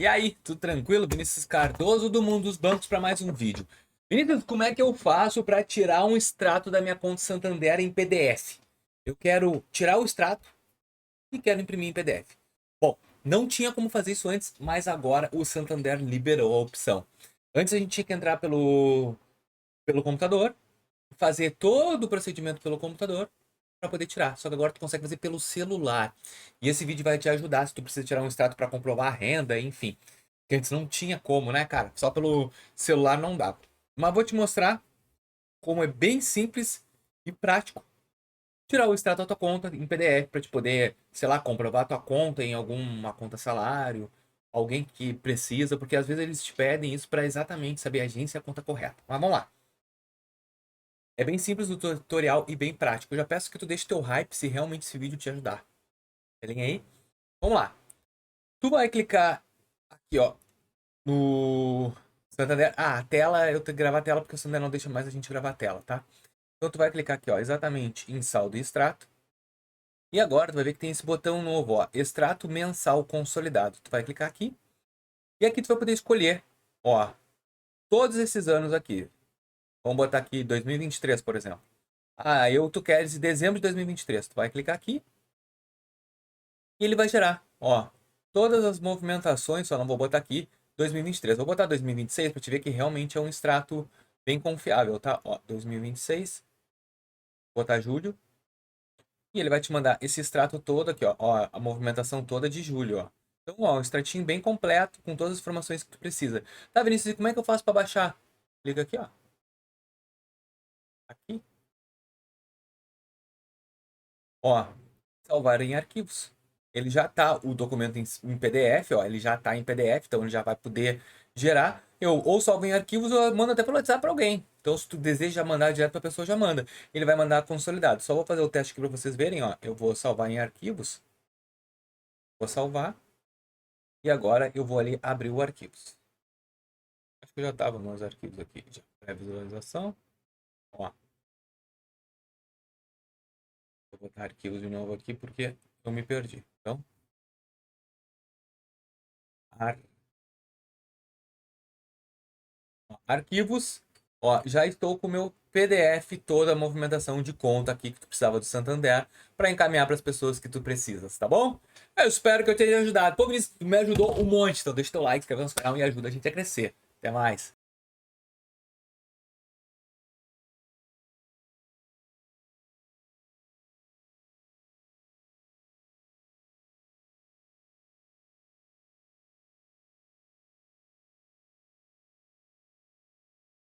E aí, tudo tranquilo? Vinícius Cardoso do Mundo dos Bancos para mais um vídeo. Vinícius, como é que eu faço para tirar um extrato da minha conta Santander em PDF? Eu quero tirar o extrato e quero imprimir em PDF. Bom, não tinha como fazer isso antes, mas agora o Santander liberou a opção. Antes a gente tinha que entrar pelo computador, fazer todo o procedimento pelo computador para poder tirar. Só que agora tu consegue fazer pelo celular. E esse vídeo vai te ajudar se tu precisa tirar um extrato para comprovar a renda, enfim. Que antes não tinha como, né, cara? Só pelo celular não dava. Mas vou te mostrar como é bem simples e prático tirar o extrato da tua conta em PDF para te poder, sei lá, comprovar a tua conta em alguma conta salário, alguém que precisa, porque às vezes eles te pedem isso para exatamente saber a agência e a conta correta. Mas vamos lá. É bem simples o tutorial e bem prático. Eu já peço que tu deixe teu hype se realmente esse vídeo te ajudar. Beleza aí? Vamos lá. Tu vai clicar aqui, ó, no Santander. Ah, a tela, eu tenho que gravar a tela porque o Santander não deixa mais a gente gravar a tela, tá? Então tu vai clicar aqui, ó, exatamente em saldo e extrato. E agora tu vai ver que tem esse botão novo, ó, extrato mensal consolidado. Tu vai clicar aqui. E aqui tu vai poder escolher, ó, todos esses anos aqui. Vamos botar aqui 2023, por exemplo. Ah, tu queres de dezembro de 2023. Tu vai clicar aqui e ele vai gerar, ó, todas as movimentações, só não vou botar aqui 2023. Vou botar 2026 para te ver que realmente é um extrato bem confiável, tá? Ó, 2026, vou botar julho e ele vai te mandar esse extrato todo aqui, ó, a movimentação toda de julho, ó. Então, ó, um extratinho bem completo com todas as informações que tu precisa. Tá, Vinícius, e como é que eu faço para baixar? Liga aqui, ó. Aqui. Ó, salvar em arquivos. Ele já tá, o documento em PDF, ó, ele já tá em PDF, então ele já vai poder gerar. Eu ou salvo em arquivos ou eu mando até pelo WhatsApp para alguém. Então, se tu deseja mandar direto para a pessoa, já manda. Ele vai mandar consolidado. Só vou fazer o teste aqui para vocês verem, ó. Eu vou salvar em arquivos. Vou salvar. E agora eu vou ali abrir o arquivos. Acho que eu já tava nos arquivos aqui, já. Pré-visualização. Ó, vou botar arquivos de novo aqui porque eu me perdi. Então, ar arquivos, ó, já estou com o meu PDF, toda a movimentação de conta aqui que tu precisava do Santander para encaminhar para as pessoas que tu precisas, tá bom? Eu espero que eu tenha ajudado. Pô, Vinícius, tu me ajudou um monte, então deixa teu like, inscreve no canal e ajuda a gente a crescer. Até mais.